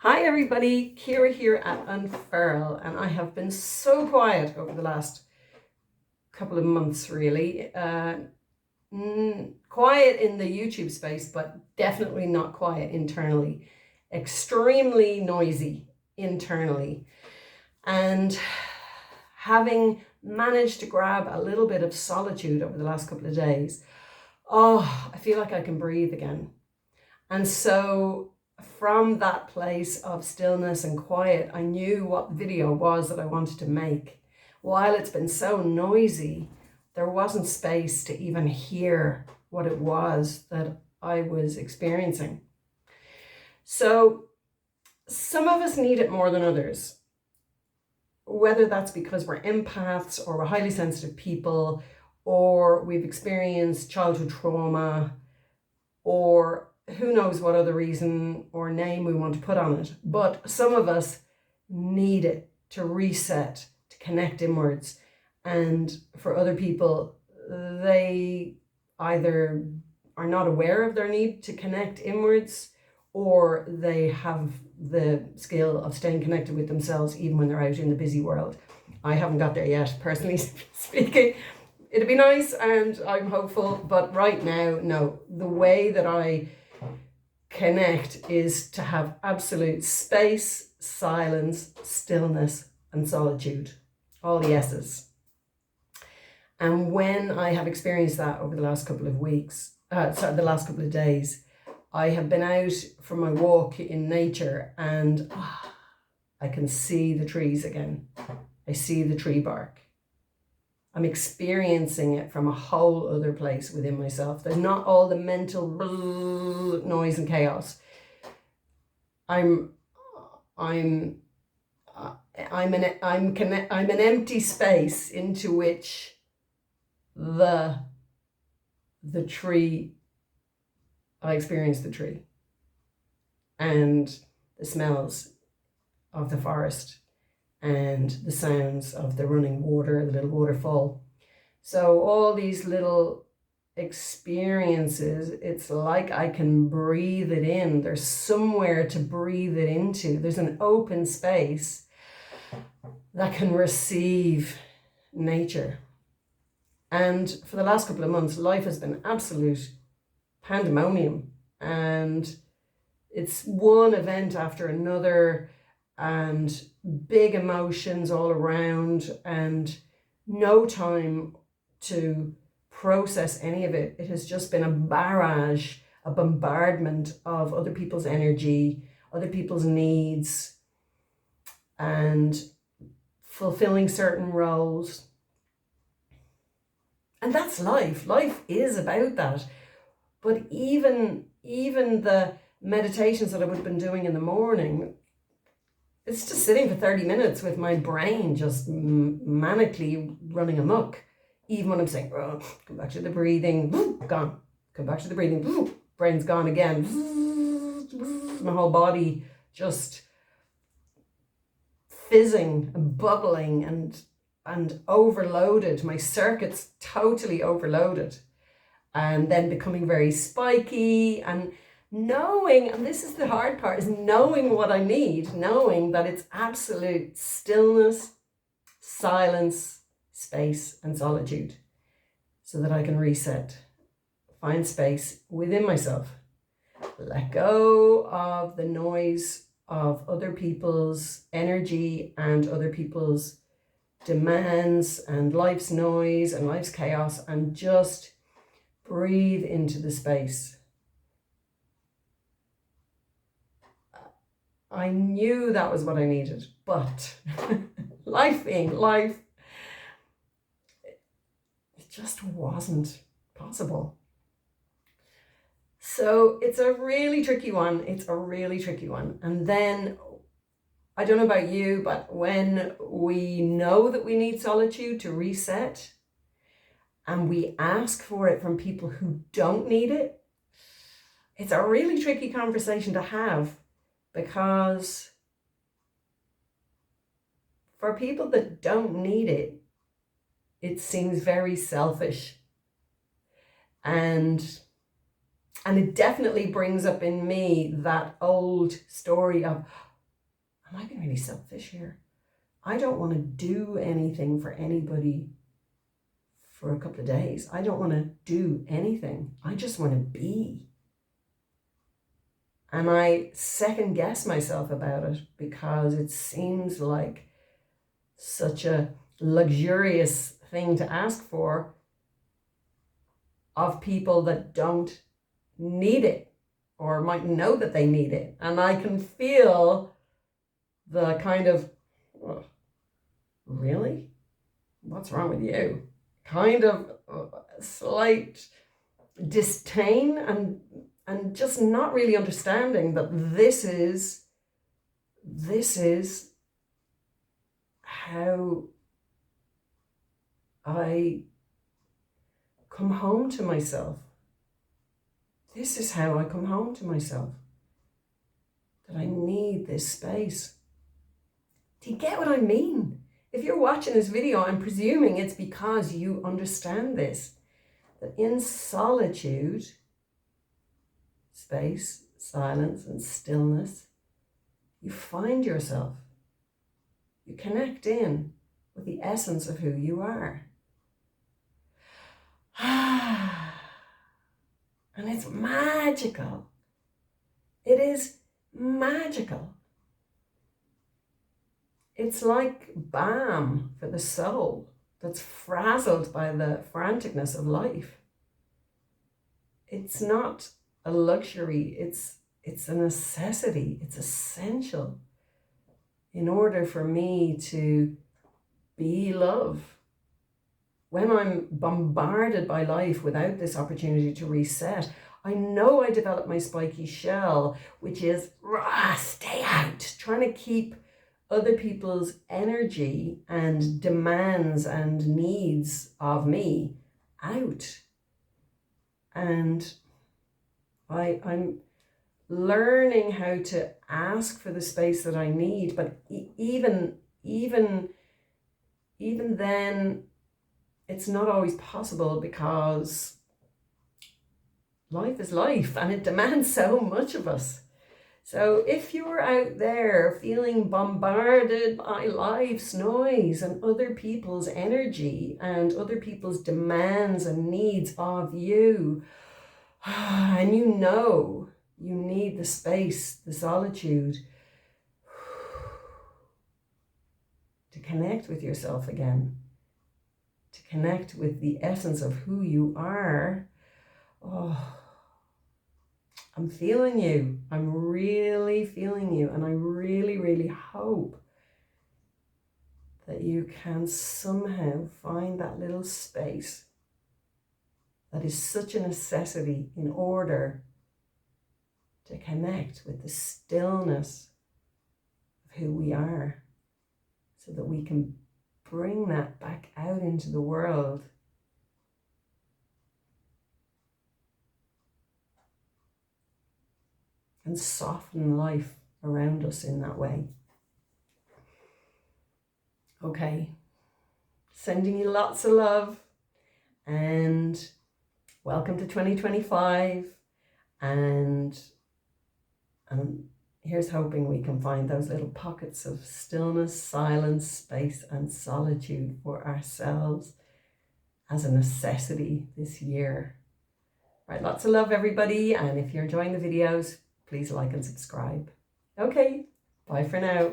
Hi everybody, Kira here at Unfurl, and I have been so quiet over the last couple of months really. Quiet in the YouTube space, but definitely not quiet internally. Extremely noisy internally. And having managed to grab a little bit of solitude over the last couple of days, I feel like I can breathe again. And so from that place of stillness and quiet, I knew what video was that I wanted to make. While it's been so noisy, there wasn't space to even hear what it was that I was experiencing. So some of us need it more than others, whether that's because we're empaths or we're highly sensitive people, or we've experienced childhood trauma, or who knows what other reason or name we want to put on it. But some of us need it to reset, to connect inwards. And for other people, they either are not aware of their need to connect inwards, or they have the skill of staying connected with themselves even when they're out in the busy world. I haven't got there yet, personally speaking. It'd be nice and I'm hopeful, but right now, no. The way that I connect is to have absolute space, silence, stillness, and solitude. All the S's. And when I have experienced that over the last couple of the last couple of days, I have been out for my walk in nature and I can see the trees again. I see the tree bark. I'm experiencing it from a whole other place within myself. There's not all the mental noise and chaos. I'm an empty space into which the tree, I experience the tree and the smells of the forest and the sounds of the running water, the little waterfall. So all these little experiences, it's like I can breathe it in. There's somewhere to breathe it into. There's an open space that can receive nature. And for the last couple of months, life has been absolute pandemonium. And it's one event after another, and big emotions all around, and no time to process any of it. It has just been a barrage, a bombardment of other people's energy, other people's needs, and fulfilling certain roles. And that's life. Life is about that. But even the meditations that I would have been doing in the morning, it's just sitting for 30 minutes with my brain just manically running amok. Even when I'm saying, oh, come back to the breathing, gone. Come back to the breathing, brain's gone again. My whole body just fizzing and bubbling and overloaded. My circuits totally overloaded. And then becoming very spiky, and knowing, and this is the hard part, is knowing what I need, knowing that it's absolute stillness, silence, space, and solitude, so that I can reset, find space within myself, let go of the noise of other people's energy and other people's demands and life's noise and life's chaos, and just breathe into the space. I knew that was what I needed, but life being life, it just wasn't possible. So it's a really tricky one. And then, I don't know about you, but when we know that we need solitude to reset, and we ask for it from people who don't need it, it's a really tricky conversation to have, because for people that don't need it, it seems very selfish. And it definitely brings up in me that old story of, am I being really selfish here? I don't want to do anything for anybody for a couple of days. I don't want to do anything. I just want to be. And I second guess myself about it because it seems like such a luxurious thing to ask for of people that don't need it or might know that they need it. And I can feel the kind of, oh, really? What's wrong with you? Kind of slight disdain and just not really understanding that this is how I come home to myself. This is how I come home to myself. That I need this space. Do you get what I mean? If you're watching this video, I'm presuming it's because you understand this. That in solitude, space, silence, and stillness, you find yourself. You connect in with the essence of who you are. And it's magical. It is magical. It's like balm for the soul that's frazzled by the franticness of life. It's not a luxury, it's a necessity, it's essential in order for me to be love. When I'm bombarded by life without this opportunity to reset, I know I develop my spiky shell, which is stay out, trying to keep other people's energy and demands and needs of me out. And I'm learning how to ask for the space that I need, but even then, it's not always possible because life is life and it demands so much of us. So if you're out there feeling bombarded by life's noise and other people's energy and other people's demands and needs of you, and you know you need the space, the solitude, to connect with yourself again, to connect with the essence of who you are, I'm feeling you. I'm really feeling you. And I really, really hope that you can somehow find that little space that is such a necessity in order to connect with the stillness of who we are, so that we can bring that back out into the world. And soften life around us in that way. Okay, sending you lots of love and welcome to 2025. And here's hoping we can find those little pockets of stillness, silence, space, and solitude for ourselves as a necessity this year. Right, lots of love, everybody. And if you're enjoying the videos, please like and subscribe. Okay, bye for now.